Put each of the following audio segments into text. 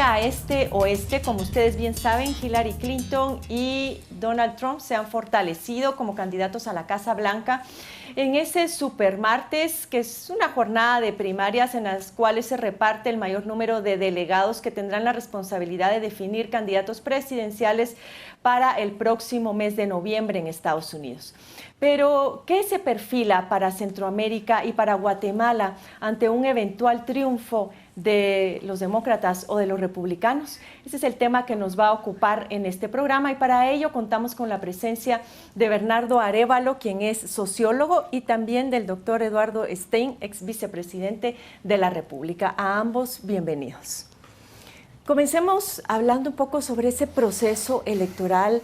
a este oeste, como ustedes bien saben, Hillary Clinton y Donald Trump se han fortalecido como candidatos a la Casa Blanca en ese supermartes, que es una jornada de primarias en las cuales se reparte el mayor número de delegados que tendrán la responsabilidad de definir candidatos presidenciales para el próximo mes de noviembre en Estados Unidos. Pero, ¿qué se perfila para Centroamérica y para Guatemala ante un eventual triunfo de los demócratas o de los republicanos? Ese es el tema que nos va a ocupar en este programa y para ello contamos con la presencia de Bernardo Arévalo, quien es sociólogo, y también del doctor Eduardo Stein, ex vicepresidente de la República. A ambos, bienvenidos. Comencemos hablando un poco sobre ese proceso electoral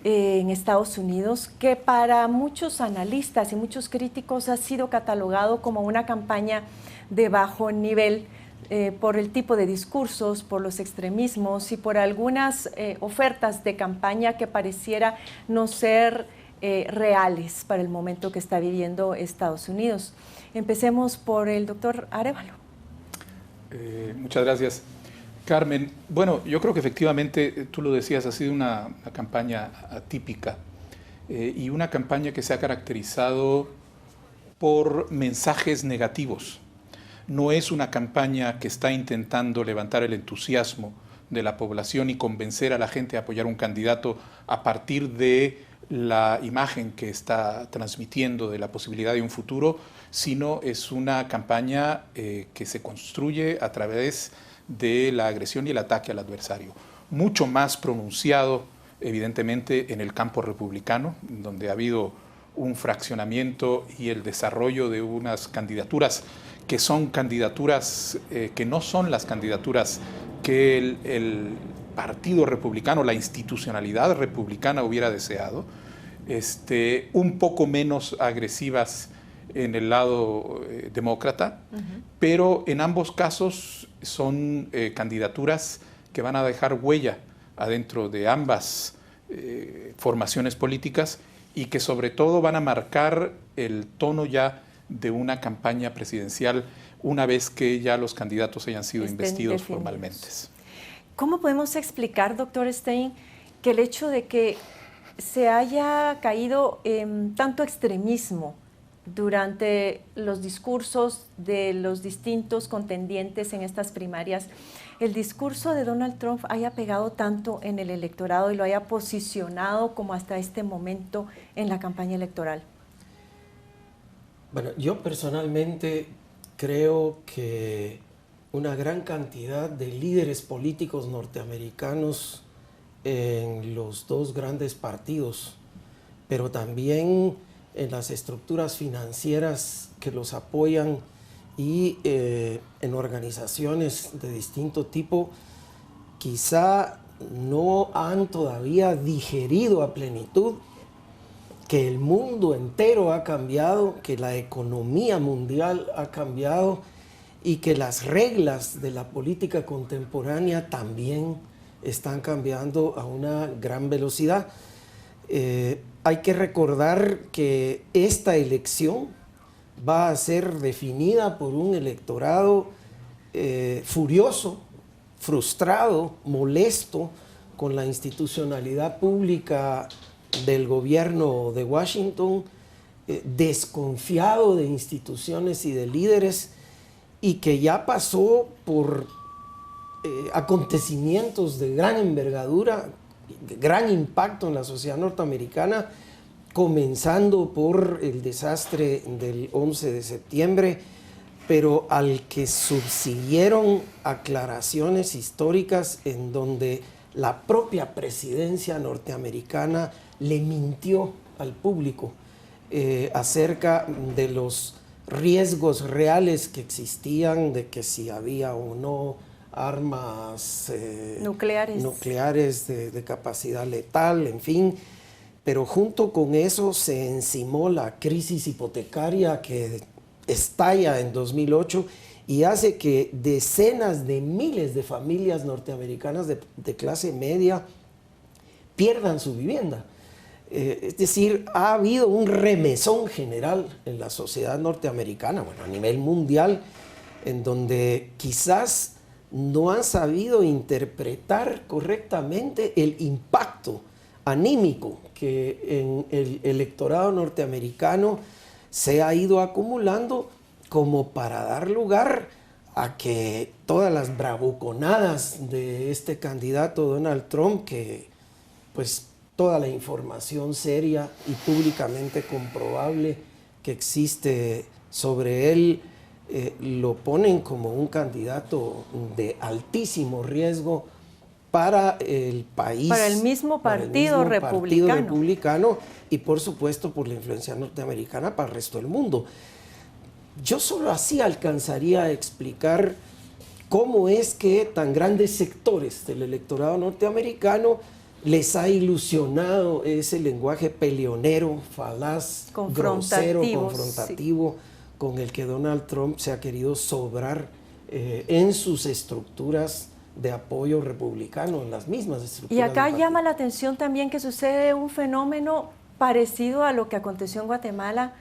en Estados Unidos, que para muchos analistas y muchos críticos ha sido catalogado como una campaña de bajo nivel por el tipo de discursos, por los extremismos y por algunas ofertas de campaña que pareciera no ser reales para el momento que está viviendo Estados Unidos. Empecemos por el doctor Arévalo. Muchas gracias, Carmen. Bueno, yo creo que efectivamente, tú lo decías, ha sido una campaña atípica y una campaña que se ha caracterizado por mensajes negativos. No es una campaña que está intentando levantar el entusiasmo de la población y convencer a la gente a apoyar un candidato a partir de la imagen que está transmitiendo de la posibilidad de un futuro, sino es una campaña que se construye a través de la agresión y el ataque al adversario. Mucho más pronunciado, evidentemente, en el campo republicano, donde ha habido un fraccionamiento y el desarrollo de unas candidaturas que son candidaturas que no son las candidaturas que el Partido Republicano, la institucionalidad republicana hubiera deseado, un poco menos agresivas en el lado demócrata, pero en ambos casos son candidaturas que van a dejar huella adentro de ambas formaciones políticas y que sobre todo van a marcar el tono ya de una campaña presidencial una vez que ya los candidatos hayan sido investidos formalmente. ¿Cómo podemos explicar, doctor Stein, que el hecho de que se haya caído en tanto extremismo durante los discursos de los distintos contendientes en estas primarias, el discurso de Donald Trump haya pegado tanto en el electorado y lo haya posicionado como hasta este momento en la campaña electoral? Bueno, yo personalmente creo que una gran cantidad de líderes políticos norteamericanos en los dos grandes partidos, pero también en las estructuras financieras que los apoyan y en organizaciones de distinto tipo, quizá no han todavía digerido a plenitud que el mundo entero ha cambiado, que la economía mundial ha cambiado y que las reglas de la política contemporánea también están cambiando a una gran velocidad. Hay que recordar que esta elección va a ser definida por un electorado furioso, frustrado, molesto con la institucionalidad pública del gobierno de Washington, desconfiado de instituciones y de líderes, y que ya pasó por acontecimientos de gran envergadura, de gran impacto en la sociedad norteamericana, comenzando por el desastre del 11 de septiembre, pero al que subsiguieron aclaraciones históricas en donde la propia presidencia norteamericana le mintió al público acerca de los riesgos reales que existían, de que si había o no armas nucleares de capacidad letal, en fin. Pero junto con eso se encimó la crisis hipotecaria que estalla en 2008 y hace que decenas de miles de familias norteamericanas de clase media pierdan su vivienda. Es decir, ha habido un remesón general en la sociedad norteamericana, bueno, a nivel mundial, en donde quizás no han sabido interpretar correctamente el impacto anímico que en el electorado norteamericano se ha ido acumulando como para dar lugar a que todas las bravuconadas de este candidato Donald Trump, que pues toda la información seria y públicamente comprobable que existe sobre él, lo ponen como un candidato de altísimo riesgo para el país. Para el mismo partido republicano y por supuesto por la influencia norteamericana para el resto del mundo. Yo solo así alcanzaría a explicar cómo es que tan grandes sectores del electorado norteamericano les ha ilusionado ese lenguaje peleonero, falaz, grosero, confrontativo, sí, con el que Donald Trump se ha querido sobrar en sus estructuras de apoyo republicano, en las mismas estructuras. Y acá llama la atención también que sucede un fenómeno parecido a lo que aconteció en Guatemala,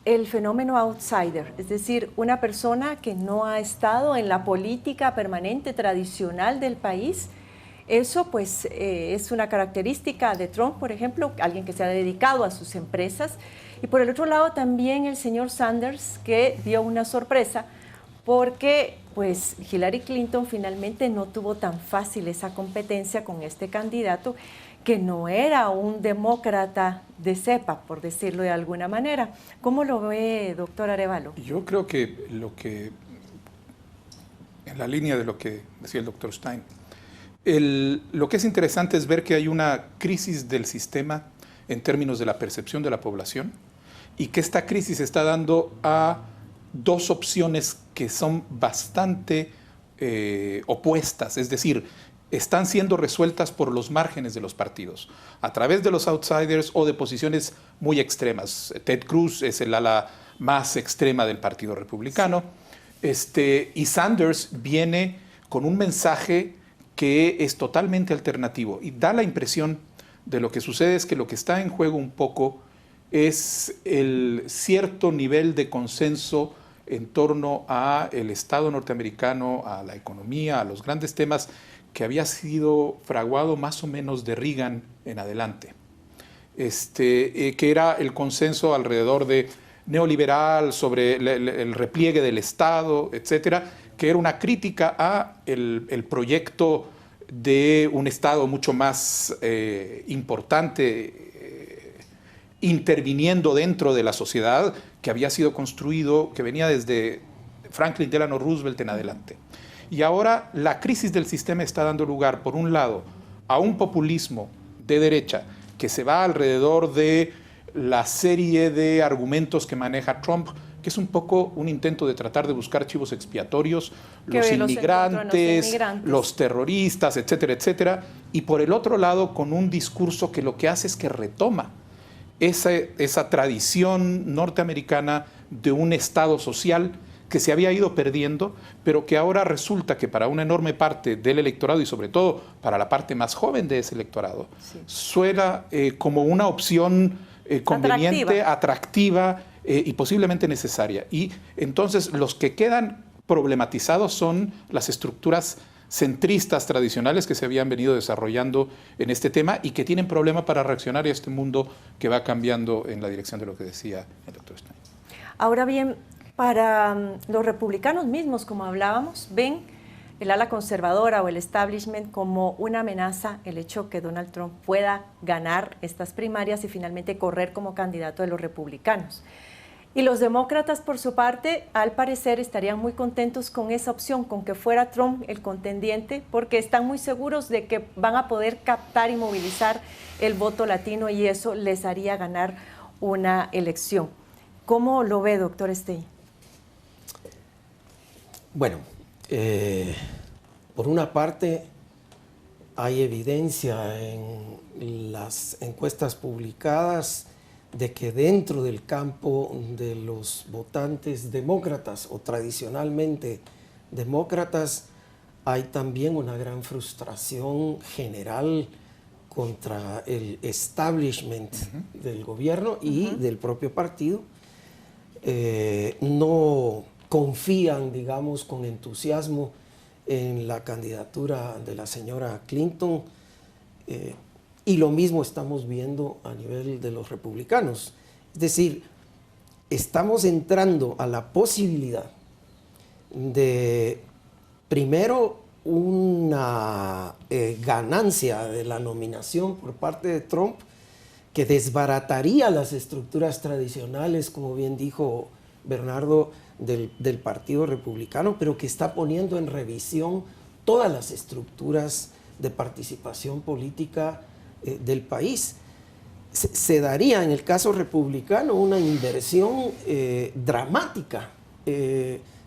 el fenómeno outsider, es decir, una persona que no ha estado en la política permanente tradicional del país. Eso pues es una característica de Trump, por ejemplo, alguien que se ha dedicado a sus empresas. Y por el otro lado también el señor Sanders, que dio una sorpresa porque pues Hillary Clinton finalmente no tuvo tan fácil esa competencia con este candidato que no era un demócrata de cepa, por decirlo de alguna manera. ¿Cómo lo ve, doctor Arévalo? Yo creo que en la línea de lo que decía el doctor Stein, lo que es interesante es ver que hay una crisis del sistema en términos de la percepción de la población y que esta crisis está dando a dos opciones que son bastante opuestas, es decir, están siendo resueltas por los márgenes de los partidos, a través de los outsiders o de posiciones muy extremas. Ted Cruz es el ala más extrema del Partido Republicano, y Sanders viene con un mensaje que es totalmente alternativo y da la impresión de lo que sucede es que lo que está en juego un poco es el cierto nivel de consenso en torno al Estado norteamericano, a la economía, a los grandes temas que había sido fraguado más o menos de Reagan en adelante, que era el consenso alrededor de neoliberal, sobre el repliegue del Estado, etcétera, que era una crítica a el proyecto de un Estado mucho más importante, interviniendo dentro de la sociedad que había sido construido, que venía desde Franklin Delano Roosevelt en adelante. Y ahora la crisis del sistema está dando lugar, por un lado, a un populismo de derecha que se va alrededor de la serie de argumentos que maneja Trump, que es un poco un intento de tratar de buscar chivos expiatorios, los inmigrantes, los terroristas, etcétera, etcétera. Y por el otro lado, con un discurso que lo que hace es que retoma esa tradición norteamericana de un Estado social que se había ido perdiendo, pero que ahora resulta que para una enorme parte del electorado y sobre todo para la parte más joven de ese electorado, sí, suena como una opción conveniente, atractiva y posiblemente necesaria. Y entonces los que quedan problematizados son las estructuras centristas tradicionales que se habían venido desarrollando en este tema y que tienen problema para reaccionar a este mundo que va cambiando en la dirección de lo que decía el doctor Stein. Ahora bien, para los republicanos mismos, como hablábamos, ven el ala conservadora o el establishment como una amenaza el hecho que Donald Trump pueda ganar estas primarias y finalmente correr como candidato de los republicanos. Y los demócratas, por su parte, al parecer estarían muy contentos con esa opción, con que fuera Trump el contendiente, porque están muy seguros de que van a poder captar y movilizar el voto latino y eso les haría ganar una elección. ¿Cómo lo ve, doctor Stein? Bueno, por una parte hay evidencia en las encuestas publicadas de que dentro del campo de los votantes demócratas o tradicionalmente demócratas hay también una gran frustración general contra el establishment del gobierno y del propio partido. No confían, digamos, con entusiasmo en la candidatura de la señora Clinton, y lo mismo estamos viendo a nivel de los republicanos. Es decir, estamos entrando a la posibilidad de, primero, una ganancia de la nominación por parte de Trump que desbarataría las estructuras tradicionales, como bien dijo Bernardo, del Partido Republicano, pero que está poniendo en revisión todas las estructuras de participación política del país. Se daría en el caso republicano una inversión dramática.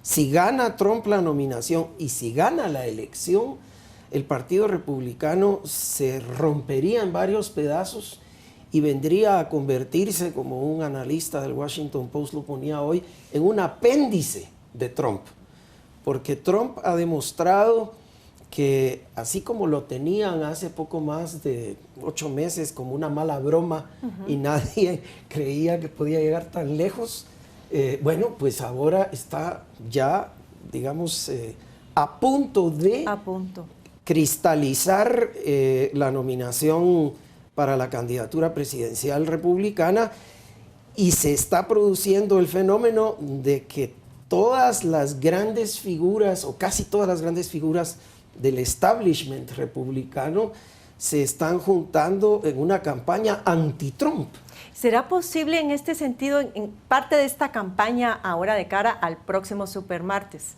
Si gana Trump la nominación y si gana la elección, el Partido Republicano se rompería en varios pedazos y vendría a convertirse, como un analista del Washington Post lo ponía hoy, en un apéndice de Trump. Porque Trump ha demostrado que, así como lo tenían hace poco más de 8 meses como una mala broma y nadie creía que podía llegar tan lejos, bueno, pues ahora está ya, digamos, a punto de cristalizar la nominación para la candidatura presidencial republicana, y se está produciendo el fenómeno de que todas las grandes figuras, o casi todas las grandes figuras del establishment republicano, se están juntando en una campaña anti-Trump. ¿Será posible en este sentido, en parte de esta campaña ahora de cara al próximo supermartes,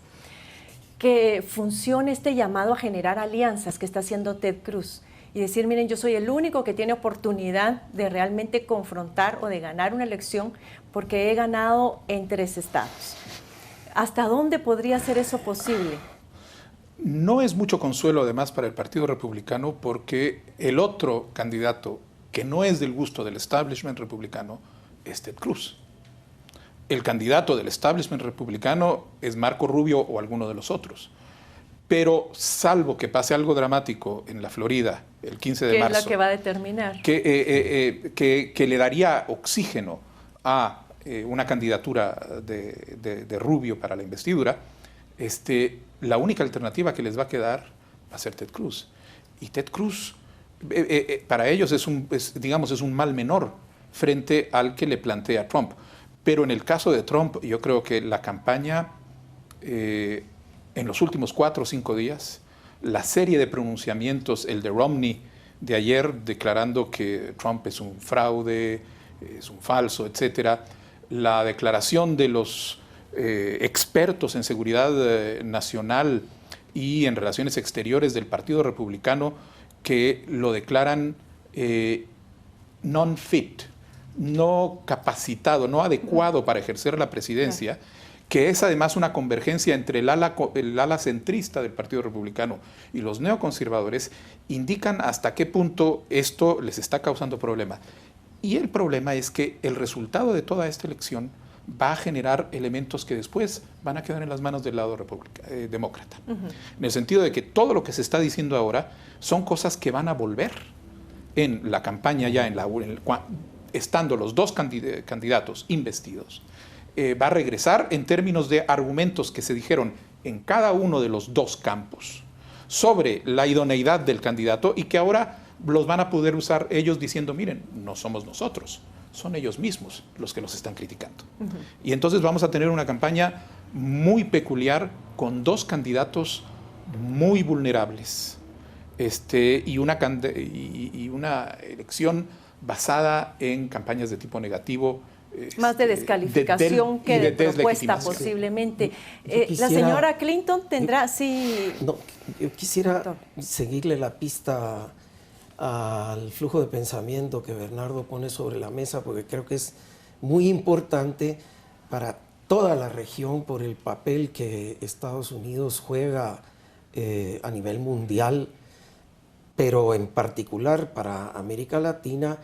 que funcione este llamado a generar alianzas que está haciendo Ted Cruz? Y decir, miren, yo soy el único que tiene oportunidad de realmente confrontar o de ganar una elección porque he ganado en 3 estados. ¿Hasta dónde podría ser eso posible? No es mucho consuelo, además, para el Partido Republicano, porque el otro candidato que no es del gusto del establishment republicano es Ted Cruz. El candidato del establishment republicano es Marco Rubio o alguno de los otros. Pero salvo que pase algo dramático en la Florida el 15 de marzo, ¿qué es lo que va a determinar? Que le daría oxígeno a una candidatura de Rubio para la investidura, la única alternativa que les va a quedar va a ser Ted Cruz. Y Ted Cruz, para ellos es un mal menor frente al que le plantea Trump. Pero en el caso de Trump, yo creo que la campaña, en los últimos 4 o 5 días, la serie de pronunciamientos, el de Romney de ayer declarando que Trump es un fraude, es un falso, etcétera, la declaración de los expertos en seguridad nacional y en relaciones exteriores del Partido Republicano, que lo declaran non-fit, no capacitado, no adecuado para ejercer la presidencia, que es además una convergencia entre el ala centrista del Partido Republicano y los neoconservadores, indican hasta qué punto esto les está causando problemas. Y el problema es que el resultado de toda esta elección va a generar elementos que después van a quedar en las manos del lado demócrata. En el sentido de que todo lo que se está diciendo ahora son cosas que van a volver en la campaña ya, estando los 2 candidatos investidos. Va a regresar en términos de argumentos que se dijeron en cada uno de los 2 campos sobre la idoneidad del candidato, y que ahora los van a poder usar ellos diciendo, miren, no somos nosotros, son ellos mismos los que nos están criticando. Y entonces vamos a tener una campaña muy peculiar con 2 candidatos muy vulnerables, y una elección basada en campañas de tipo negativo, más de descalificación que de propuesta posiblemente. La señora Clinton tendrá, sí. No, yo quisiera seguirle la pista al flujo de pensamiento que Bernardo pone sobre la mesa, porque creo que es muy importante para toda la región por el papel que Estados Unidos juega a nivel mundial, pero en particular para América Latina,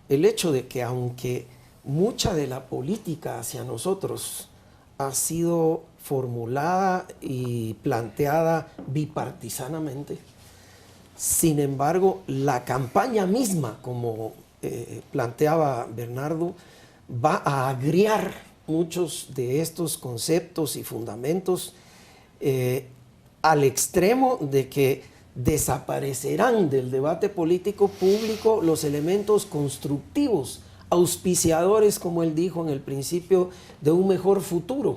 el hecho de que aunque mucha de la política hacia nosotros ha sido formulada y planteada bipartisanamente, sin embargo, la campaña misma, como planteaba Bernardo, va a agriar muchos de estos conceptos y fundamentos, al extremo de que desaparecerán del debate político público los elementos constructivos, auspiciadores, como él dijo en el principio, de un mejor futuro.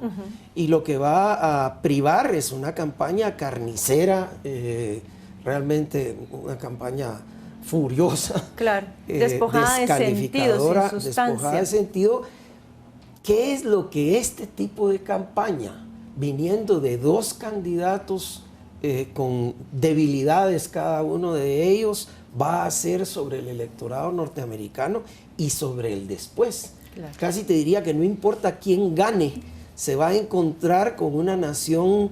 Y lo que va a privar es una campaña carnicera, realmente una campaña furiosa, claro, despojada de sentido, sin sustancia. Despojada de sentido. ¿Qué es lo que este tipo de campaña, viniendo de dos candidatos con debilidades cada uno de ellos, va a hacer sobre el electorado norteamericano y sobre el después? Claro. Casi te diría que no importa quién gane, se va a encontrar con una nación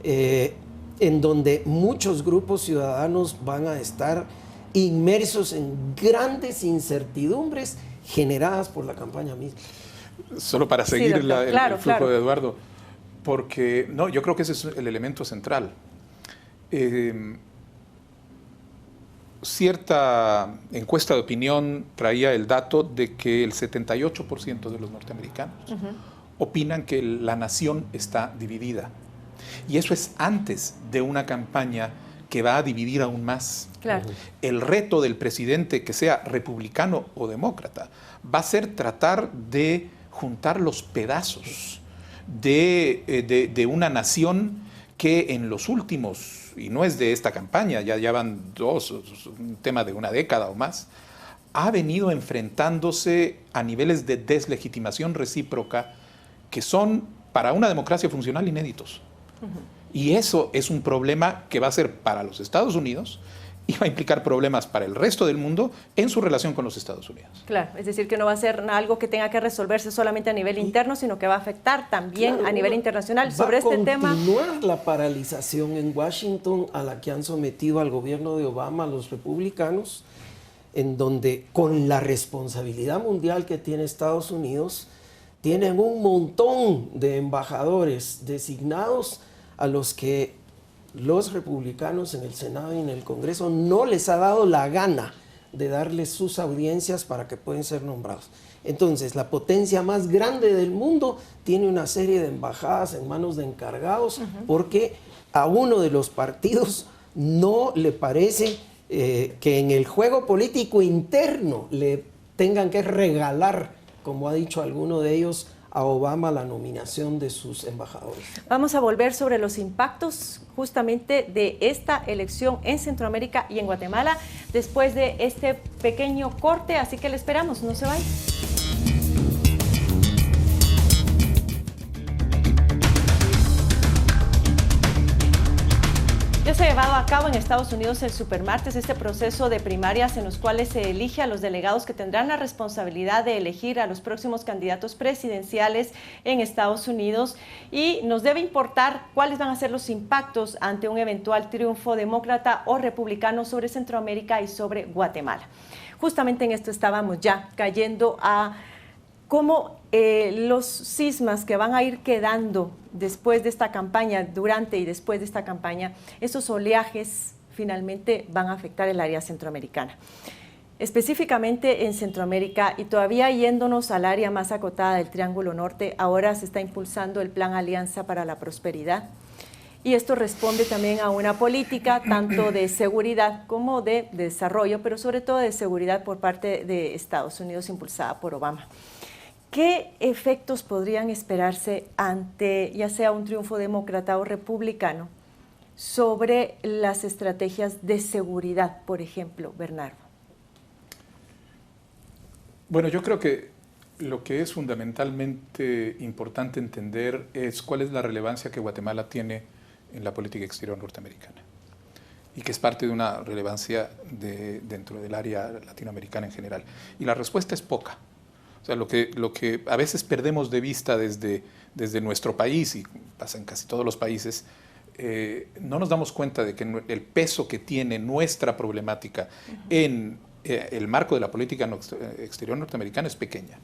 en donde muchos grupos ciudadanos van a estar inmersos en grandes incertidumbres generadas por la campaña misma. Solo para seguir el flujo de Eduardo, porque no, yo creo que ese es el elemento central. Cierta encuesta de opinión traía el dato de que el 78% de los norteamericanos opinan que la nación está dividida. Y eso es antes de una campaña que va a dividir aún más. Claro. El reto del presidente, que sea republicano o demócrata, va a ser tratar de juntar los pedazos de una nación que en los últimos, y no es de esta campaña, ya van un tema de una década o más, ha venido enfrentándose a niveles de deslegitimación recíproca que son para una democracia funcional inéditos. Y eso es un problema que va a ser para los Estados Unidos y va a implicar problemas para el resto del mundo en su relación con los Estados Unidos. Claro, es decir, que no va a ser algo que tenga que resolverse solamente a nivel interno, sino que va a afectar también a nivel internacional. Sobre este tema... Va a continuar la paralización en Washington a la que han sometido al gobierno de Obama los republicanos, en donde con la responsabilidad mundial que tiene Estados Unidos, tienen un montón de embajadores designados a los que los republicanos en el Senado y en el Congreso no les ha dado la gana de darles sus audiencias para que puedan ser nombrados. Entonces, la potencia más grande del mundo tiene una serie de embajadas en manos de encargados porque a uno de los partidos no le parece que en el juego político interno le tengan que regalar, como ha dicho alguno de ellos, a Obama la nominación de sus embajadores. Vamos a volver sobre los impactos justamente de esta elección en Centroamérica y en Guatemala después de este pequeño corte, así que le esperamos, no se vayan. Ya se ha llevado a cabo en Estados Unidos el Supermartes, este proceso de primarias en los cuales se elige a los delegados que tendrán la responsabilidad de elegir a los próximos candidatos presidenciales en Estados Unidos, y nos debe importar cuáles van a ser los impactos ante un eventual triunfo demócrata o republicano sobre Centroamérica y sobre Guatemala. Justamente en esto estábamos ya cayendo a cómo los cismas que van a ir quedando después de esta campaña, durante y después de esta campaña, esos oleajes finalmente van a afectar el área centroamericana. Específicamente en Centroamérica, y todavía yéndonos al área más acotada del Triángulo Norte, ahora se está impulsando el Plan Alianza para la Prosperidad. Y esto responde también a una política tanto de seguridad como de desarrollo, pero sobre todo de seguridad por parte de Estados Unidos, impulsada por Obama. ¿Qué efectos podrían esperarse ante ya sea un triunfo demócrata o republicano sobre las estrategias de seguridad, por ejemplo, Bernardo? Bueno, yo creo que lo que es fundamentalmente importante entender es cuál es la relevancia que Guatemala tiene en la política exterior norteamericana y que es parte de una relevancia dentro del área latinoamericana en general. Y la respuesta es poca. O sea, lo que a veces perdemos de vista desde nuestro país, y pasa en casi todos los países, no nos damos cuenta de que el peso que tiene nuestra problemática en el marco de la política exterior norteamericana es pequeña.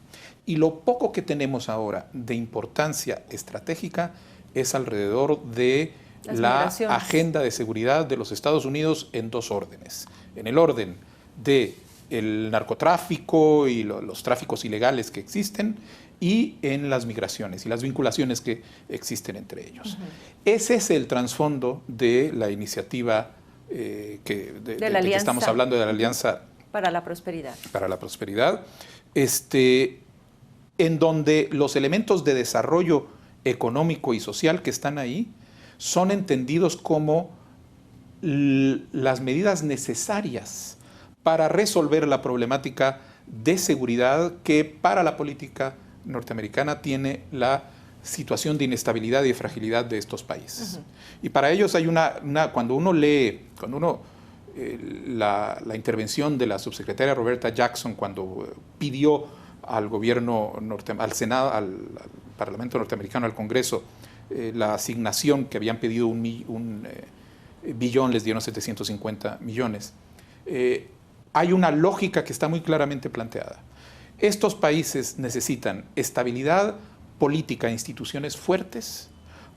Y lo poco que tenemos ahora de importancia estratégica es alrededor de la agenda de seguridad de los Estados Unidos en dos órdenes. En el orden de el narcotráfico y los tráficos ilegales que existen, y en las migraciones y las vinculaciones que existen entre ellos. Ese es el trasfondo de la iniciativa de que estamos hablando, de la Alianza para la Prosperidad. Para la Prosperidad, en donde los elementos de desarrollo económico y social que están ahí son entendidos como las medidas necesarias para resolver la problemática de seguridad que para la política norteamericana tiene la situación de inestabilidad y de fragilidad de estos países. Y para ellos hay cuando uno lee, la intervención de la subsecretaria Roberta Jackson cuando pidió al gobierno, al Senado, al Parlamento norteamericano, al Congreso, la asignación que habían pedido un billón, les dieron 750 millones. Hay una lógica que está muy claramente planteada. Estos países necesitan estabilidad política, instituciones fuertes,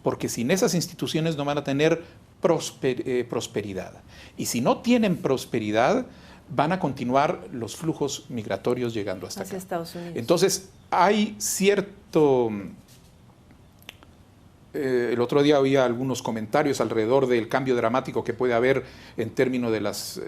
porque sin esas instituciones no van a tener prosperidad. Y si no tienen prosperidad, van a continuar los flujos migratorios llegando hasta acá. Estados Unidos. Entonces, hay cierto... el otro día había algunos comentarios alrededor del cambio dramático que puede haber en términos de las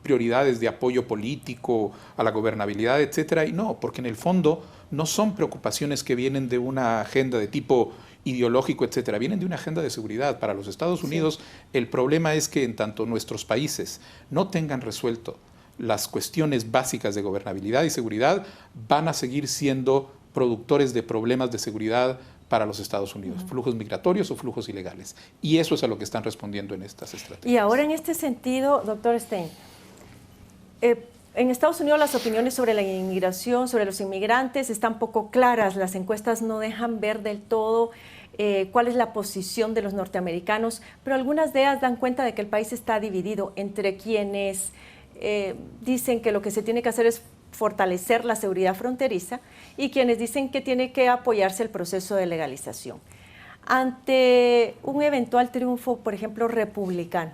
prioridades de apoyo político a la gobernabilidad, etcétera, y no, porque en el fondo no son preocupaciones que vienen de una agenda de tipo ideológico, etcétera, vienen de una agenda de seguridad. Para los Estados Unidos, el problema es que en tanto nuestros países no tengan resuelto las cuestiones básicas de gobernabilidad y seguridad, van a seguir siendo productores de problemas de seguridad para los Estados Unidos, flujos migratorios o flujos ilegales. Y eso es a lo que están respondiendo en estas estrategias. Y ahora en este sentido, doctor Stein, en Estados Unidos las opiniones sobre la inmigración, sobre los inmigrantes, están poco claras. Las encuestas no dejan ver del todo cuál es la posición de los norteamericanos, pero algunas de ellas dan cuenta de que el país está dividido entre quienes dicen que lo que se tiene que hacer es fortalecer la seguridad fronteriza y quienes dicen que tiene que apoyarse el proceso de legalización. Ante un eventual triunfo, por ejemplo, republicano,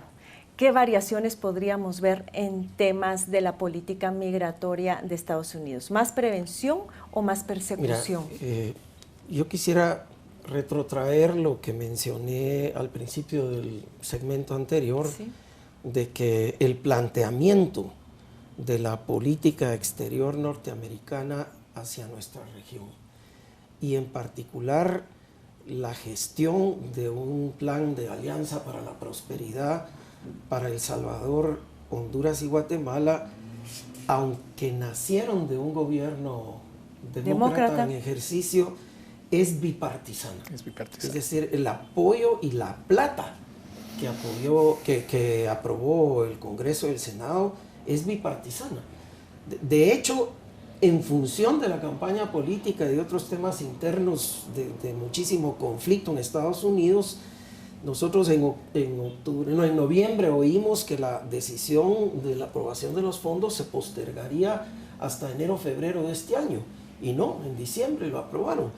¿qué variaciones podríamos ver en temas de la política migratoria de Estados Unidos? ¿Más prevención o más persecución? Mira, yo quisiera retrotraer lo que mencioné al principio del segmento anterior, ¿sí?, de que el planteamiento de la política exterior norteamericana hacia nuestra región y en particular la gestión de un plan de alianza para la prosperidad para El Salvador, Honduras y Guatemala, aunque nacieron de un gobierno demócrata en ejercicio, es bipartisana. Es decir, el apoyo y la plata que aprobó el Congreso y el Senado es bipartisana. De hecho, en función de la campaña política y de otros temas internos de muchísimo conflicto en Estados Unidos, nosotros en noviembre oímos que la decisión de la aprobación de los fondos se postergaría hasta enero o febrero de este año. Y no, en diciembre lo aprobaron.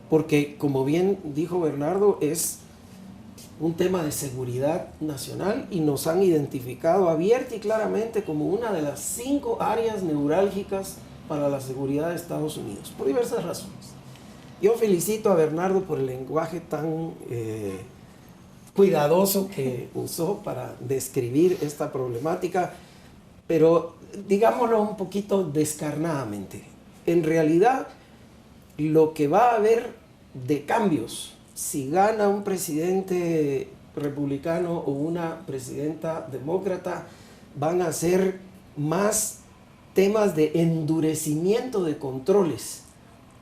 Porque, como bien dijo Bernardo, es un tema de seguridad nacional y nos han identificado abierta y claramente como una de las 5 áreas neurálgicas para la seguridad de Estados Unidos, por diversas razones. Yo felicito a Bernardo por el lenguaje tan cuidadoso que usó para describir esta problemática, pero digámoslo un poquito descarnadamente. En realidad, lo que va a haber de cambios si gana un presidente republicano o una presidenta demócrata, van a ser más temas de endurecimiento de controles,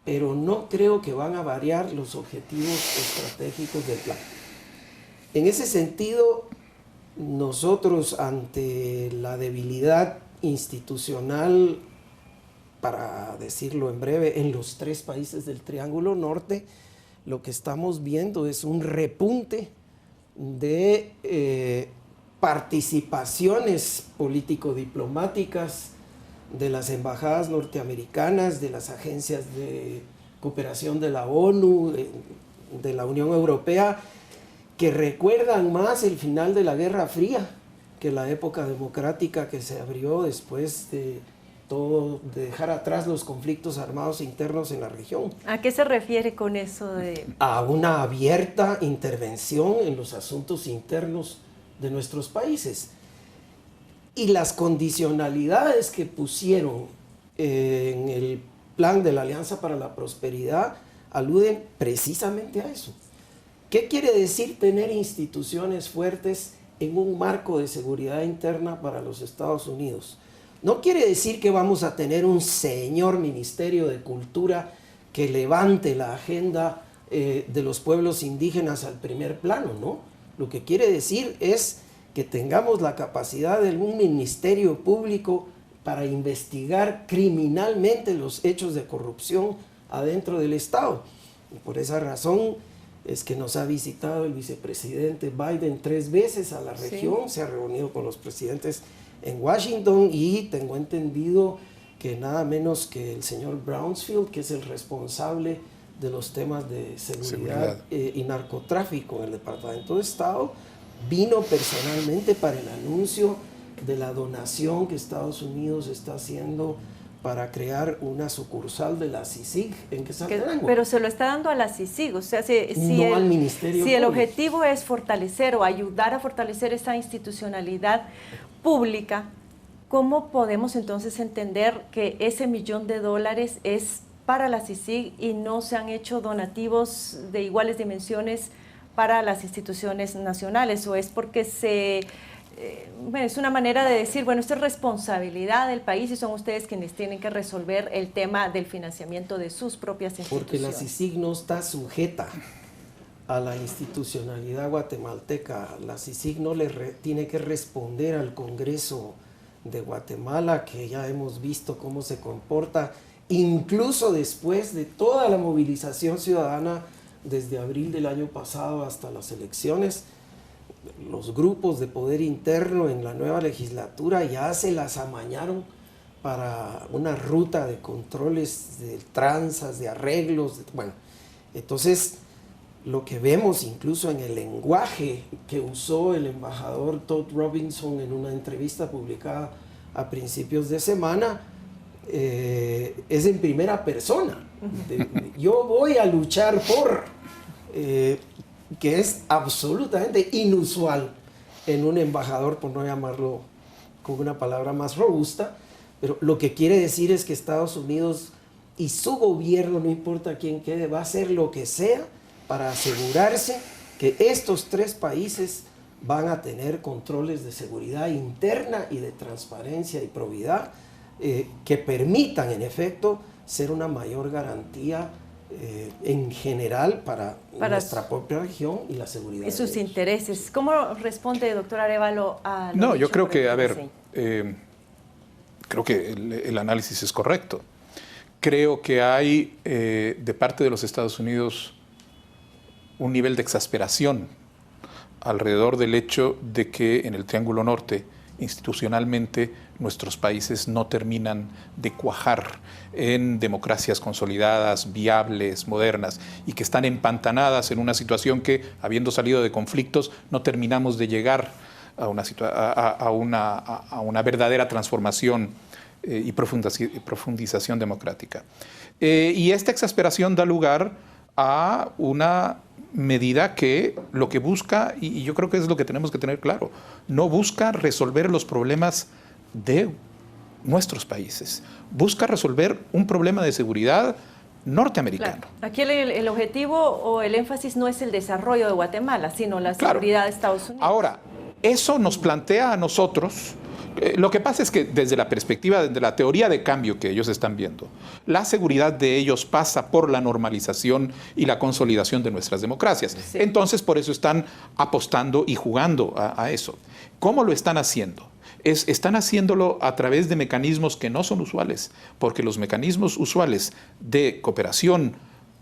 pero no creo que van a variar los objetivos estratégicos del plan. En ese sentido, nosotros ante la debilidad institucional, para decirlo en breve, en los 3 países del Triángulo Norte, lo que estamos viendo es un repunte de participaciones político-diplomáticas de las embajadas norteamericanas, de las agencias de cooperación de la ONU, de la Unión Europea, que recuerdan más el final de la Guerra Fría que la época democrática que se abrió después de de dejar atrás los conflictos armados internos en la región. ¿A qué se refiere con eso de...? A una abierta intervención en los asuntos internos de nuestros países. Y las condicionalidades que pusieron en el plan de la Alianza para la Prosperidad aluden precisamente a eso. ¿Qué quiere decir tener instituciones fuertes en un marco de seguridad interna para los Estados Unidos? No quiere decir que vamos a tener un señor Ministerio de Cultura que levante la agenda de los pueblos indígenas al primer plano, ¿no? Lo que quiere decir es que tengamos la capacidad de un ministerio público para investigar criminalmente los hechos de corrupción adentro del Estado. Y por esa razón es que nos ha visitado el vicepresidente Biden 3 veces a la región, sí. Se ha reunido con los presidentes en Washington y tengo entendido que nada menos que el señor Brownsfield, que es el responsable de los temas de seguridad. Y narcotráfico en el Departamento de Estado, vino personalmente para el anuncio de la donación que Estados Unidos está haciendo para crear una sucursal de la CICIG en Quetzaltenango. Pero se lo está dando a la CICIG, o sea, no al Ministerio si el objetivo es fortalecer o ayudar a fortalecer esa institucionalidad pública, ¿cómo podemos entonces entender que ese $1.000.000 es para la CICIG y no se han hecho donativos de iguales dimensiones para las instituciones nacionales? ¿O es porque es una manera de decir, bueno, esto es responsabilidad del país y son ustedes quienes tienen que resolver el tema del financiamiento de sus propias instituciones? Porque la CICIG no está sujeta a la institucionalidad guatemalteca. La CICIG no tiene que responder al Congreso de Guatemala, que ya hemos visto cómo se comporta, incluso después de toda la movilización ciudadana desde abril del año pasado hasta las elecciones. Los grupos de poder interno en la nueva legislatura ya se las amañaron para una ruta de controles, de tranzas, de arreglos. Bueno, entonces lo que vemos incluso en el lenguaje que usó el embajador Todd Robinson en una entrevista publicada a principios de semana, es en primera persona. Yo voy a luchar por... que es absolutamente inusual en un embajador, por no llamarlo con una palabra más robusta, pero lo que quiere decir es que Estados Unidos y su gobierno, no importa quién quede, va a hacer lo que sea para asegurarse que estos 3 países van a tener controles de seguridad interna y de transparencia y probidad que permitan, en efecto, ser una mayor garantía en general para nuestra propia región y la seguridad y sus intereses. ¿Cómo responde, doctor Arévalo, a lo No, yo creo que, creo que el análisis es correcto. Creo que hay de parte de los Estados Unidos un nivel de exasperación alrededor del hecho de que en el Triángulo Norte, institucionalmente, nuestros países no terminan de cuajar en democracias consolidadas, viables, modernas, y que están empantanadas en una situación que, habiendo salido de conflictos, no terminamos de llegar a una verdadera transformación y profundización democrática. Y esta exasperación da lugar a una medida que lo que busca, y yo creo que es lo que tenemos que tener claro, no busca resolver los problemas de nuestros países, busca resolver un problema de seguridad norteamericano. Claro. Aquí el objetivo o el énfasis no es el desarrollo de Guatemala, sino la seguridad de Estados Unidos. Ahora, eso nos plantea a nosotros, lo que pasa es que desde la perspectiva, desde la teoría de cambio que ellos están viendo, la seguridad de ellos pasa por la normalización y la consolidación de nuestras democracias. Sí. Entonces, por eso están apostando y jugando a eso. ¿Cómo lo están haciendo? Están haciéndolo a través de mecanismos que no son usuales, porque los mecanismos usuales de cooperación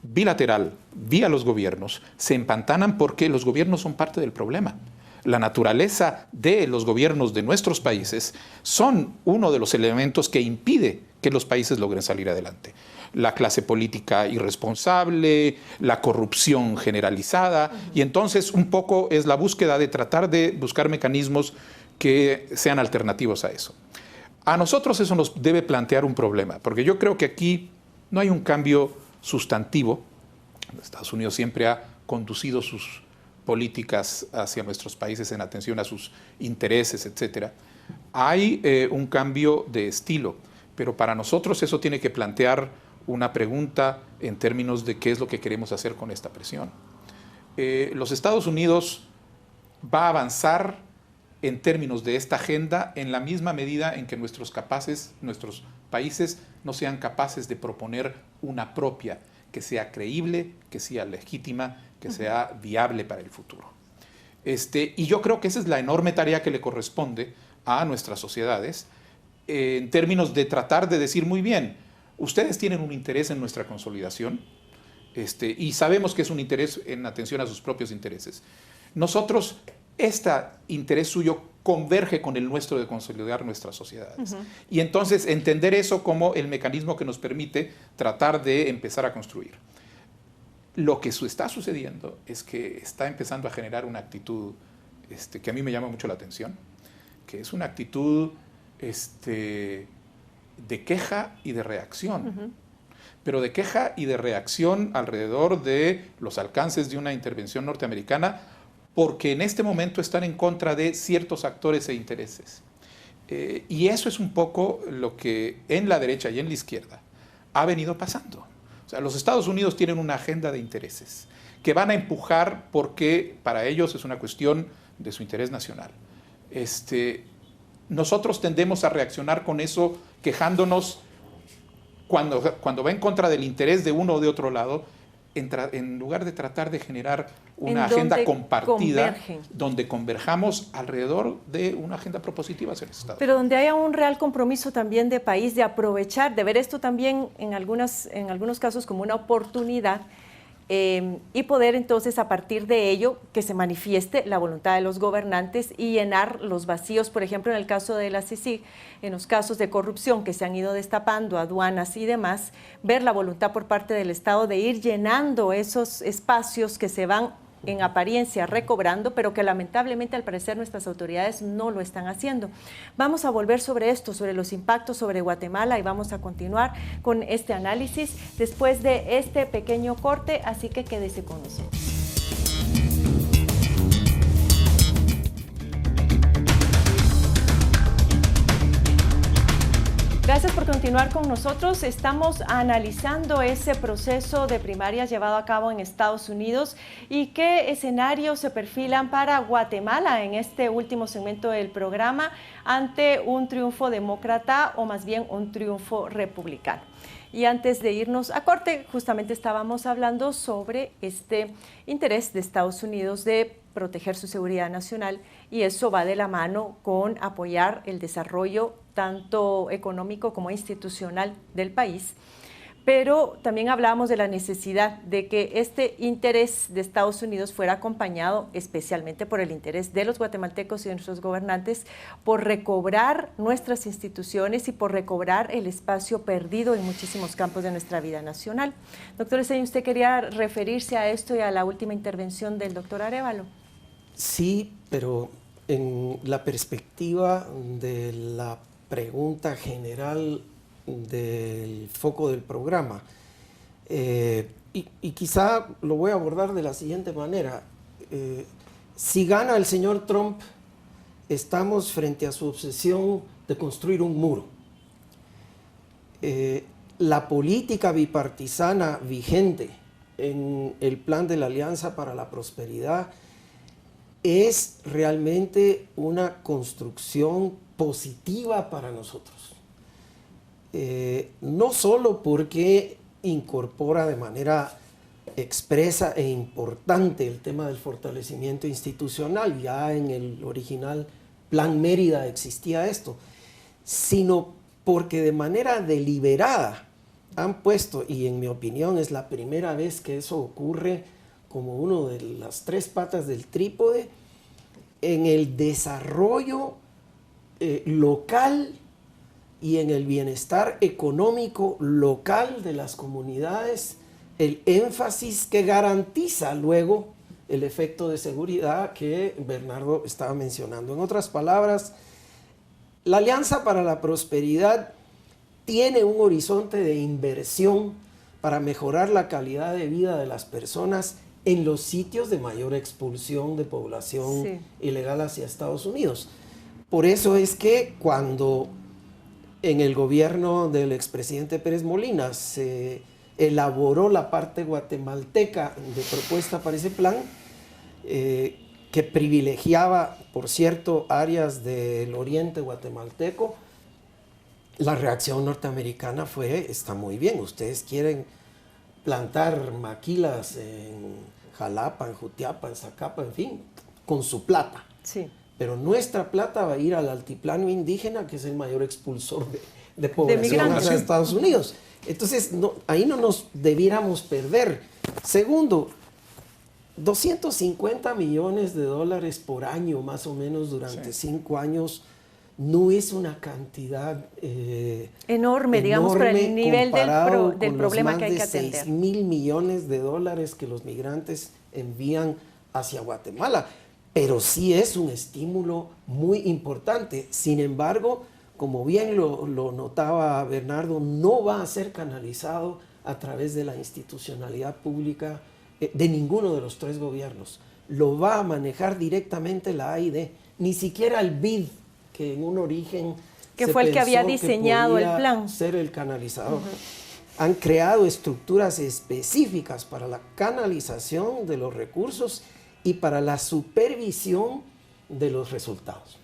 bilateral vía los gobiernos se empantanan porque los gobiernos son parte del problema. La naturaleza de los gobiernos de nuestros países son uno de los elementos que impide que los países logren salir adelante. La clase política irresponsable, la corrupción generalizada, y entonces un poco es la búsqueda de tratar de buscar mecanismos que sean alternativos a eso. A nosotros eso nos debe plantear un problema, porque yo creo que aquí no hay un cambio sustantivo. Estados Unidos siempre ha conducido sus políticas hacia nuestros países en atención a sus intereses, etc. Hay un cambio de estilo, pero para nosotros eso tiene que plantear una pregunta en términos de qué es lo que queremos hacer con esta presión. Los Estados Unidos va a avanzar en términos de esta agenda en la misma medida en que nuestros países no sean capaces de proponer una propia, que sea creíble, que sea legítima, que sea viable para el futuro. Y yo creo que esa es la enorme tarea que le corresponde a nuestras sociedades en términos de tratar de decir muy bien, ustedes tienen un interés en nuestra consolidación y sabemos que es un interés en atención a sus propios intereses. Nosotros, este interés suyo converge con el nuestro de consolidar nuestras sociedades. Y entonces entender eso como el mecanismo que nos permite tratar de empezar a construir. Lo que está sucediendo es que está empezando a generar una actitud que a mí me llama mucho la atención, que es una actitud de queja y de reacción. Pero de queja y de reacción alrededor de los alcances de una intervención norteamericana, porque en este momento están en contra de ciertos actores e intereses. Y eso es un poco lo que en la derecha y en la izquierda ha venido pasando. O sea, los Estados Unidos tienen una agenda de intereses que van a empujar porque para ellos es una cuestión de su interés nacional. Nosotros tendemos a reaccionar con eso quejándonos cuando va en contra del interés de uno o de otro lado, en lugar de tratar de generar una agenda compartida donde converjamos alrededor de una agenda propositiva hacia el Estado. Pero donde haya un real compromiso también de país de aprovechar, de ver esto también en algunos casos como una oportunidad y poder entonces a partir de ello que se manifieste la voluntad de los gobernantes y llenar los vacíos, por ejemplo en el caso de la CICIG, en los casos de corrupción que se han ido destapando, aduanas y demás, ver la voluntad por parte del Estado de ir llenando esos espacios que se van en apariencia recobrando, pero que lamentablemente al parecer nuestras autoridades no lo están haciendo. Vamos a volver sobre esto, sobre los impactos sobre Guatemala y vamos a continuar con este análisis después de este pequeño corte, así que quédese con nosotros. Gracias por continuar con nosotros. Estamos analizando ese proceso de primarias llevado a cabo en Estados Unidos y qué escenarios se perfilan para Guatemala en este último segmento del programa ante un triunfo demócrata o más bien un triunfo republicano. Y antes de irnos a corte, justamente estábamos hablando sobre este interés de Estados Unidos de proteger su seguridad nacional y eso va de la mano con apoyar el desarrollo tanto económico como institucional del país. Pero también hablábamos de la necesidad de que este interés de Estados Unidos fuera acompañado especialmente por el interés de los guatemaltecos y de nuestros gobernantes por recobrar nuestras instituciones y por recobrar el espacio perdido en muchísimos campos de nuestra vida nacional. Doctor Esteño, ¿usted quería referirse a esto y a la última intervención del doctor Arévalo? Sí, pero en la perspectiva de la pregunta general del foco del programa. Y quizá lo voy a abordar de la siguiente manera. Si gana el señor Trump, estamos frente a su obsesión de construir un muro. La política bipartisana vigente en el plan de la Alianza para la Prosperidad es realmente una construcción positiva para nosotros. No solo porque incorpora de manera expresa e importante el tema del fortalecimiento institucional, ya en el original Plan Mérida existía esto, sino porque de manera deliberada han puesto, y en mi opinión es la primera vez que eso ocurre como uno de las tres patas del trípode, en el desarrollo local y en el bienestar económico local de las comunidades, el énfasis que garantiza luego el efecto de seguridad que Bernardo estaba mencionando. En otras palabras, la Alianza para la Prosperidad tiene un horizonte de inversión para mejorar la calidad de vida de las personas en los sitios de mayor expulsión de población ilegal hacia Estados Unidos. Por eso es que cuando en el gobierno del expresidente Pérez Molina se elaboró la parte guatemalteca de propuesta para ese plan, que privilegiaba, por cierto, áreas del oriente guatemalteco, la reacción norteamericana fue: está muy bien, ustedes quieren plantar maquilas en Jalapa, en Jutiapa, en Zacapa, en fin, con su plata. Sí. Pero nuestra plata va a ir al altiplano indígena, que es el mayor expulsor de población hacia Estados Unidos. Entonces, ahí no nos debiéramos perder. Segundo, 250 millones de dólares por año, más o menos, durante 5 años, no es una cantidad enorme, digamos, para el nivel del problema que hay que atender. 6,000 millones de dólares que los migrantes envían hacia Guatemala. Pero sí es un estímulo muy importante. Sin embargo, como bien lo notaba Bernardo, no va a ser canalizado a través de la institucionalidad pública de ninguno de los 3 gobiernos. Lo va a manejar directamente la AID, ni siquiera el BID, que en un origen que fue el que había diseñado el plan, ser el canalizador. Han creado estructuras específicas para la canalización de los recursos y para la supervisión de los resultados.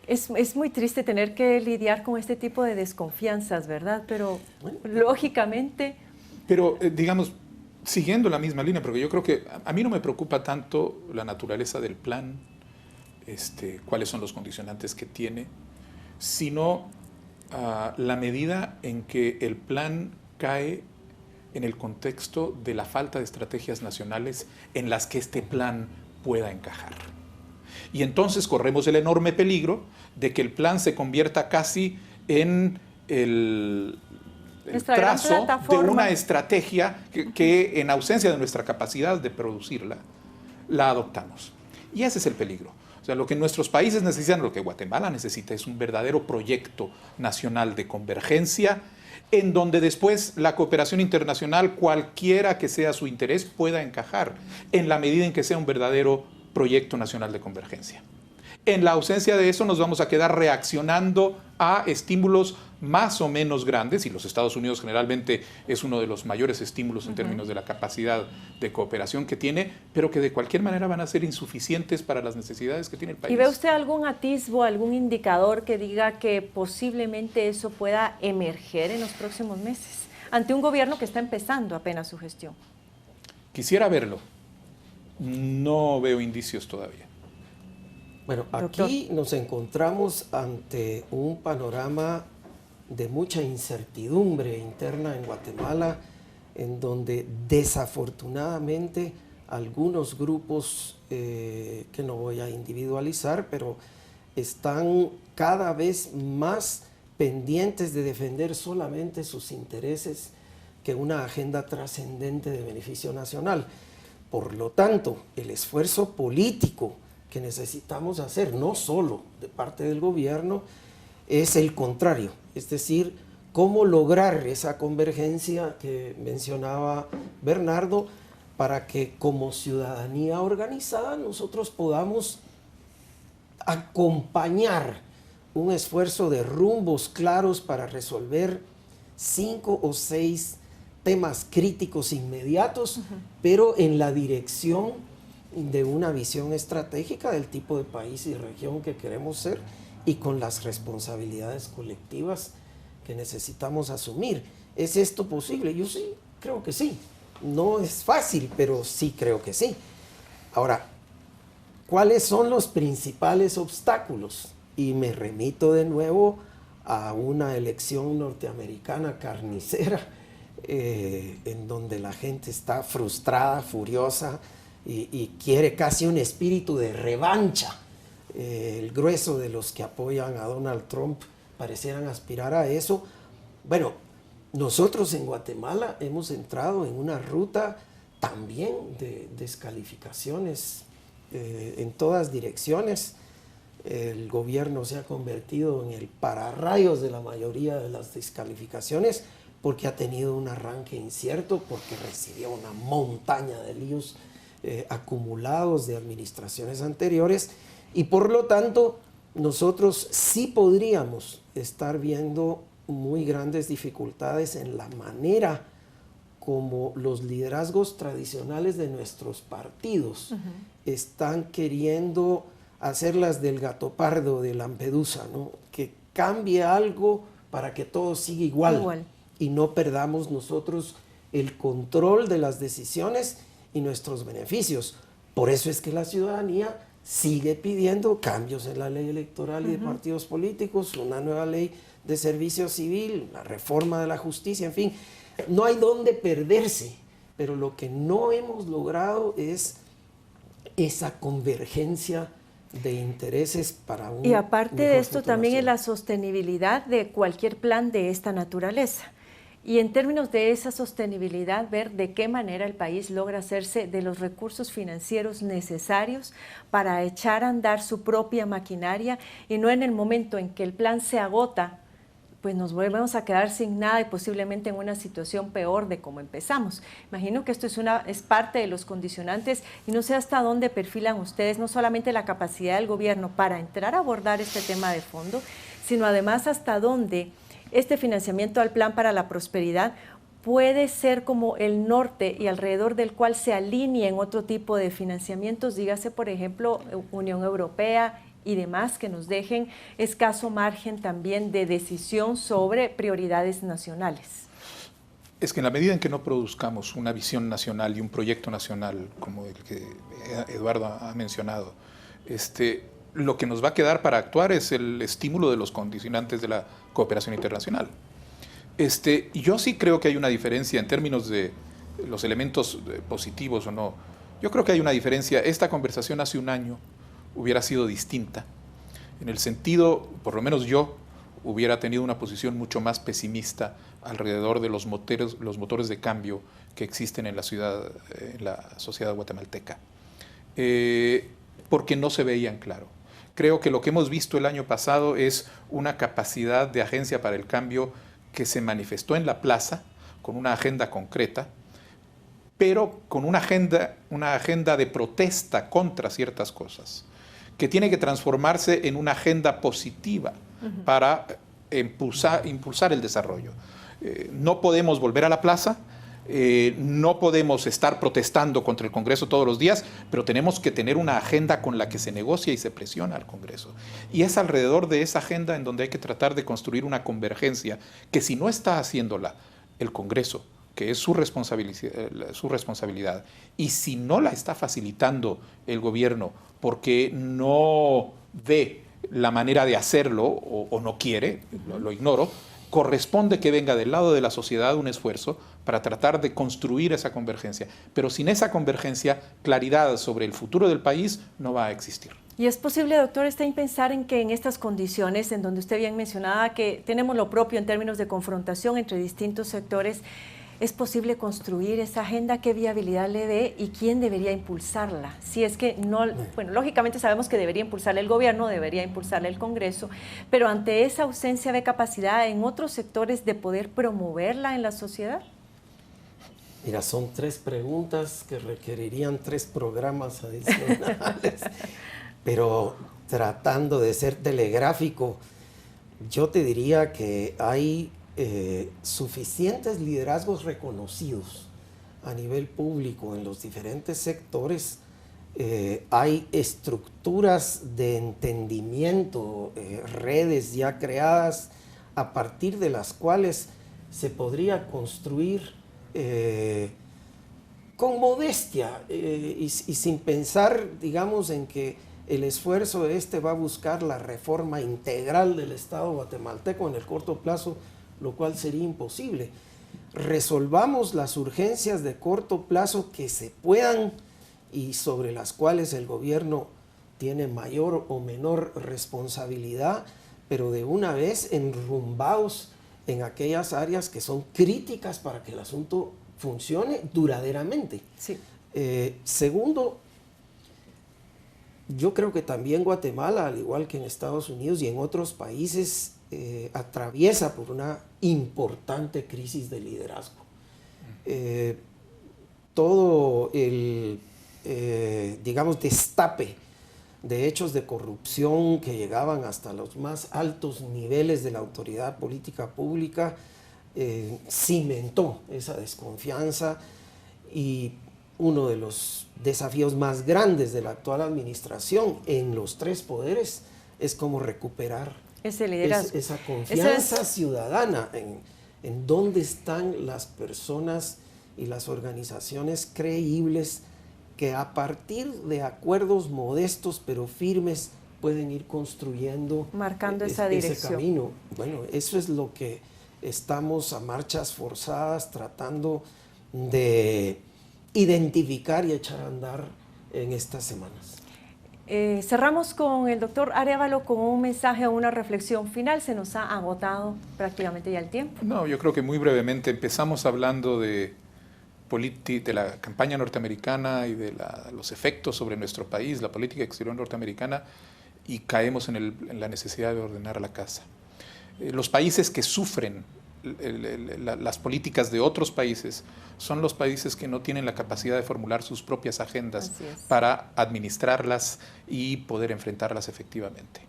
Es muy triste tener que lidiar con este tipo de desconfianzas, ¿verdad? Pero lógicamente... Pero digamos, siguiendo la misma línea, porque yo creo que a mí no me preocupa tanto la naturaleza del plan, cuáles son los condicionantes que tiene, sino la medida en que el plan cae en el contexto de la falta de estrategias nacionales en las que este plan pueda encajar. Y entonces corremos el enorme peligro de que el plan se convierta casi en el trazo de una estrategia que en ausencia de nuestra capacidad de producirla, la adoptamos. Y ese es el peligro. O sea, lo que nuestros países necesitan, lo que Guatemala necesita, es un verdadero proyecto nacional de convergencia en donde después la cooperación internacional, cualquiera que sea su interés, pueda encajar en la medida en que sea un verdadero proyecto nacional de convergencia. En la ausencia de eso nos vamos a quedar reaccionando a estímulos más o menos grandes, y los Estados Unidos generalmente es uno de los mayores estímulos en términos de la capacidad de cooperación que tiene, pero que de cualquier manera van a ser insuficientes para las necesidades que tiene el país. ¿Y ve usted algún atisbo, algún indicador que diga que posiblemente eso pueda emerger en los próximos meses, ante un gobierno que está empezando apenas su gestión? Quisiera verlo. No veo indicios todavía. Bueno, aquí nos encontramos ante un panorama de mucha incertidumbre interna en Guatemala, en donde desafortunadamente algunos grupos, que no voy a individualizar, pero están cada vez más pendientes de defender solamente sus intereses que una agenda trascendente de beneficio nacional. Por lo tanto, el esfuerzo político que necesitamos hacer, no solo de parte del gobierno, es el contrario, es decir, cómo lograr esa convergencia que mencionaba Bernardo para que como ciudadanía organizada nosotros podamos acompañar un esfuerzo de rumbos claros para resolver 5 o 6 temas críticos inmediatos, pero en la dirección de una visión estratégica del tipo de país y región que queremos ser y con las responsabilidades colectivas que necesitamos asumir. ¿Es esto posible? Yo sí, creo que sí. No es fácil, pero sí creo que sí. Ahora, ¿cuáles son los principales obstáculos? Y me remito de nuevo a una elección norteamericana carnicera, en donde la gente está frustrada, furiosa y quiere casi un espíritu de revancha. El grueso de los que apoyan a Donald Trump parecieran aspirar a eso. Bueno, nosotros en Guatemala hemos entrado en una ruta también de descalificaciones en todas direcciones. el gobierno se ha convertido en el pararrayos de la mayoría de las descalificaciones porque ha tenido un arranque incierto, porque recibió una montaña de líos acumulados de administraciones anteriores y por lo tanto nosotros sí podríamos estar viendo muy grandes dificultades en la manera como los liderazgos tradicionales de nuestros partidos están queriendo hacerlas del gato pardo de Lampedusa, ¿no? Que cambie algo para que todo siga igual y no perdamos nosotros el control de las decisiones y nuestros beneficios. Por eso es que la ciudadanía sigue pidiendo cambios en la ley electoral y de partidos políticos, una nueva ley de servicio civil, la reforma de la justicia, en fin. No hay dónde perderse, pero lo que no hemos logrado es esa convergencia de intereses para un Y aparte de esto también es la la sostenibilidad de cualquier plan de esta naturaleza. Y en términos de esa sostenibilidad, ver de qué manera el país logra hacerse de los recursos financieros necesarios para echar a andar su propia maquinaria y no en el momento en que el plan se agota, pues nos volvemos a quedar sin nada y posiblemente en una situación peor de como empezamos. Imagino que esto es parte de los condicionantes y no sé hasta dónde perfilan ustedes no solamente la capacidad del gobierno para entrar a abordar este tema de fondo, sino además hasta dónde este financiamiento al Plan para la Prosperidad puede ser como el norte y alrededor del cual se alineen otro tipo de financiamientos, dígase por ejemplo Unión Europea y demás, que nos dejen escaso margen también de decisión sobre prioridades nacionales. Es que en la medida en que no produzcamos una visión nacional y un proyecto nacional como el que Eduardo ha mencionado, lo que nos va a quedar para actuar es el estímulo de los condicionantes de la cooperación internacional. Y yo sí creo que hay una diferencia en términos de los elementos positivos o no. Yo creo que hay una diferencia. Esta conversación hace un año hubiera sido distinta, en el sentido, por lo menos yo hubiera tenido una posición mucho más pesimista alrededor de los motores de cambio que existen en la sociedad guatemalteca, porque no se veían claro. Creo que lo que hemos visto el año pasado es una capacidad de agencia para el cambio que se manifestó en la plaza con una agenda concreta, pero con una agenda de protesta contra ciertas cosas, que tiene que transformarse en una agenda positiva para impulsar el desarrollo. No podemos volver a la plaza, no podemos estar protestando contra el Congreso todos los días, pero tenemos que tener una agenda con la que se negocia y se presiona al Congreso. Y es alrededor de esa agenda en donde hay que tratar de construir una convergencia que si no está haciéndola el Congreso, que es su responsabilidad, y si no la está facilitando el gobierno porque no ve la manera de hacerlo o no quiere, lo ignoro, corresponde que venga del lado de la sociedad un esfuerzo para tratar de construir esa convergencia. Pero sin esa convergencia, claridad sobre el futuro del país no va a existir. ¿Y es posible, doctor Stein, pensar en que en estas condiciones, en donde usted bien mencionaba que tenemos lo propio en términos de confrontación entre distintos sectores, ¿es posible construir esa agenda? ¿Qué viabilidad le ve y quién debería impulsarla? Si es que no, bueno, lógicamente sabemos que debería impulsarla el gobierno, debería impulsarla el Congreso, pero ante esa ausencia de capacidad en otros sectores de poder promoverla en la sociedad. Mira, son 3 preguntas que requerirían 3 programas adicionales, pero tratando de ser telegráfico, yo te diría que hay suficientes liderazgos reconocidos a nivel público en los diferentes sectores, hay estructuras de entendimiento, redes ya creadas a partir de las cuales se podría construir con modestia y sin pensar, digamos, en que el esfuerzo va a buscar la reforma integral del Estado guatemalteco en el corto plazo, lo cual sería imposible. Resolvamos las urgencias de corto plazo que se puedan y sobre las cuales el gobierno tiene mayor o menor responsabilidad, pero de una vez enrumbados en aquellas áreas que son críticas para que el asunto funcione duraderamente. Sí. Segundo, yo creo que también Guatemala, al igual que en Estados Unidos y en otros países, atraviesa por una importante crisis de liderazgo. Todo el, digamos, destape de hechos de corrupción que llegaban hasta los más altos niveles de la autoridad política pública cimentó esa desconfianza, y uno de los desafíos más grandes de la actual administración en los tres poderes es cómo recuperar esa confianza ciudadana en dónde están las personas y las organizaciones creíbles que a partir de acuerdos modestos pero firmes pueden ir construyendo, marcando esa dirección. Ese camino. Bueno, eso es lo que estamos a marchas forzadas tratando de identificar y echar a andar en estas semanas. Cerramos con el doctor Arévalo con un mensaje o una reflexión final. Se nos ha agotado prácticamente ya el tiempo. No, yo creo que muy brevemente empezamos hablando de la campaña norteamericana y de los efectos sobre nuestro país, la política exterior norteamericana, y caemos en la necesidad de ordenar la casa. Los países que sufren las políticas de otros países son los países que no tienen la capacidad de formular sus propias agendas para administrarlas y poder enfrentarlas efectivamente.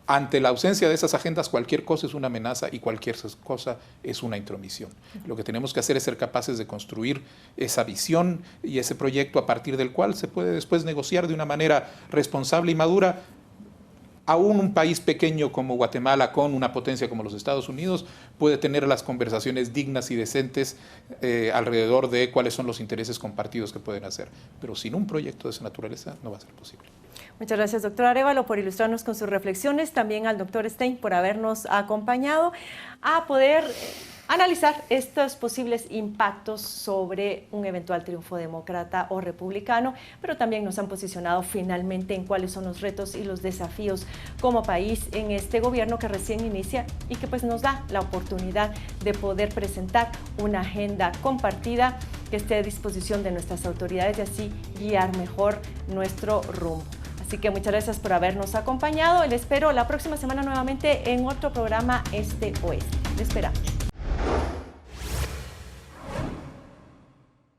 Ante la ausencia de esas agendas, cualquier cosa es una amenaza y cualquier cosa es una intromisión. Lo que tenemos que hacer es ser capaces de construir esa visión y ese proyecto a partir del cual se puede después negociar de una manera responsable y madura. Aún un país pequeño como Guatemala, con una potencia como los Estados Unidos, puede tener las conversaciones dignas y decentes alrededor de cuáles son los intereses compartidos que pueden hacer. Pero sin un proyecto de esa naturaleza no va a ser posible. Muchas gracias, doctor Arévalo, por ilustrarnos con sus reflexiones. También al doctor Stein por habernos acompañado a poder analizar estos posibles impactos sobre un eventual triunfo demócrata o republicano, pero también nos han posicionado finalmente en cuáles son los retos y los desafíos como país en este gobierno que recién inicia y que pues nos da la oportunidad de poder presentar una agenda compartida que esté a disposición de nuestras autoridades y así guiar mejor nuestro rumbo. Así que muchas gracias por habernos acompañado. Les espero la próxima semana nuevamente en otro programa Este Oeste. Les esperamos.